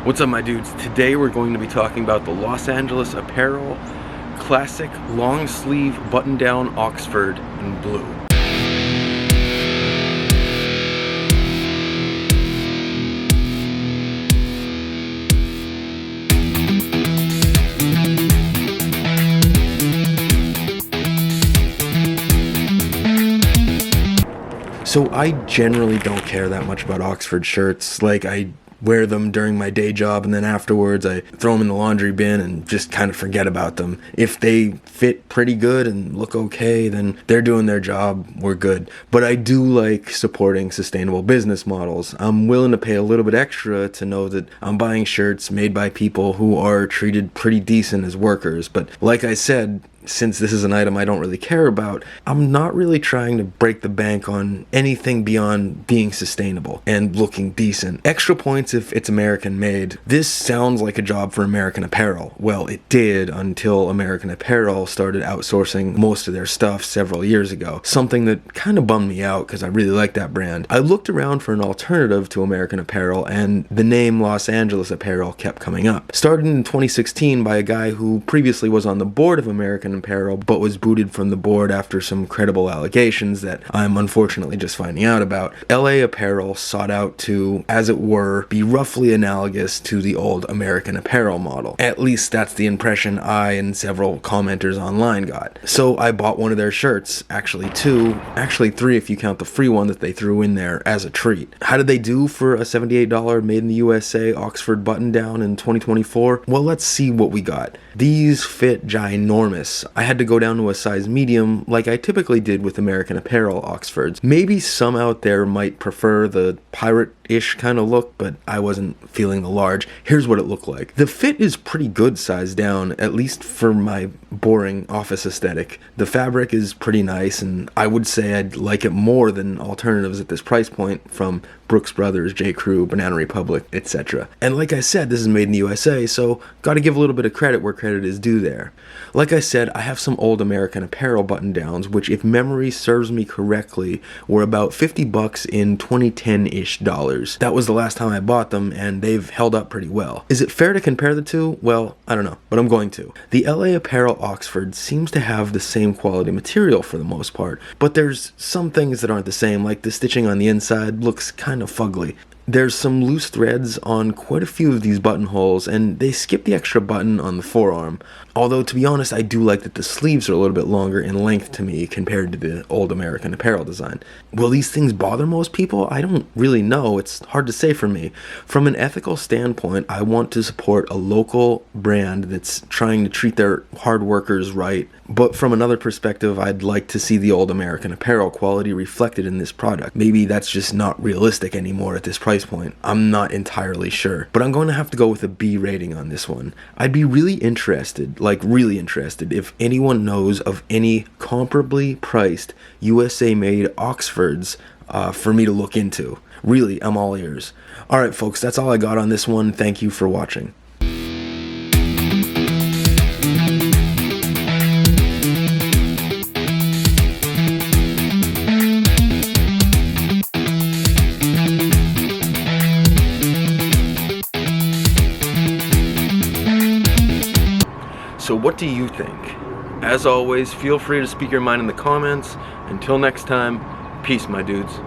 What's up, my dudes? Today we're going to be talking about the Los Angeles Apparel classic long sleeve button down Oxford in blue. So I generally don't care that much about Oxford shirts. Like, I wear them during my day job, and then afterwards I throw them in the laundry bin and just kind of forget about them. If they fit pretty good and look okay, then they're doing their job, we're good. But I do like supporting sustainable business models. I'm willing to pay a little bit extra to know that I'm buying shirts made by people who are treated pretty decent as workers. But like I said, since this is an item I don't really care about, I'm not really trying to break the bank on anything beyond being sustainable and looking decent. Extra points if it's American made. This sounds like a job for American Apparel. Well, it did until American Apparel started outsourcing most of their stuff several years ago. Something that kind of bummed me out because I really like that brand. I looked around for an alternative to American Apparel, and the name Los Angeles Apparel kept coming up. Started in 2016 by a guy who previously was on the board of American Apparel, but was booted from the board after some credible allegations that I'm unfortunately just finding out about. LA Apparel sought out to, as it were, be roughly analogous to the old American Apparel model. At least that's the impression I and several commenters online got. So I bought one of their shirts, actually three if you count the free one that they threw in there as a treat. How did they do for a $78 made in the USA Oxford button down in 2024? Well, let's see what we got. These fit ginormous. I had to go down to a size medium like I typically did with American Apparel Oxfords. Maybe some out there might prefer the pirate-ish kind of look, but I wasn't feeling the large. Here's what it looked like. The fit is pretty good size down, at least for my boring office aesthetic. The fabric is pretty nice, and I would say I'd like it more than alternatives at this price point from Brooks Brothers, J. Crew, Banana Republic, etc. And like I said, this is made in the USA, so gotta give a little bit of credit where credit is due there. Like I said, I have some old American Apparel button downs, which, if memory serves me correctly, were about $50 in 2010-ish dollars. That was the last time I bought them, and they've held up pretty well. Is it fair to compare the two? Well, I don't know, but I'm going to. The LA Apparel Oxford seems to have the same quality material for the most part, but there's some things that aren't the same, like the stitching on the inside looks kind of fugly. There's some loose threads on quite a few of these buttonholes, and they skip the extra button on the forearm. Although, to be honest, I do like that the sleeves are a little bit longer in length to me compared to the old American Apparel design. Will these things bother most people? I don't really know. It's hard to say for me. From an ethical standpoint, I want to support a local brand that's trying to treat their hard workers right. But from another perspective, I'd like to see the old American Apparel quality reflected in this product. Maybe that's just not realistic anymore at this price point. I'm not entirely sure. But I'm going to have to go with a B rating on this one. I'd be really interested, if anyone knows of any comparably priced USA-made Oxfords for me to look into. Really, I'm all ears. Alright folks, that's all I got on this one. Thank you for watching. So what do you think? As always, feel free to speak your mind in the comments. Until next time, peace, my dudes.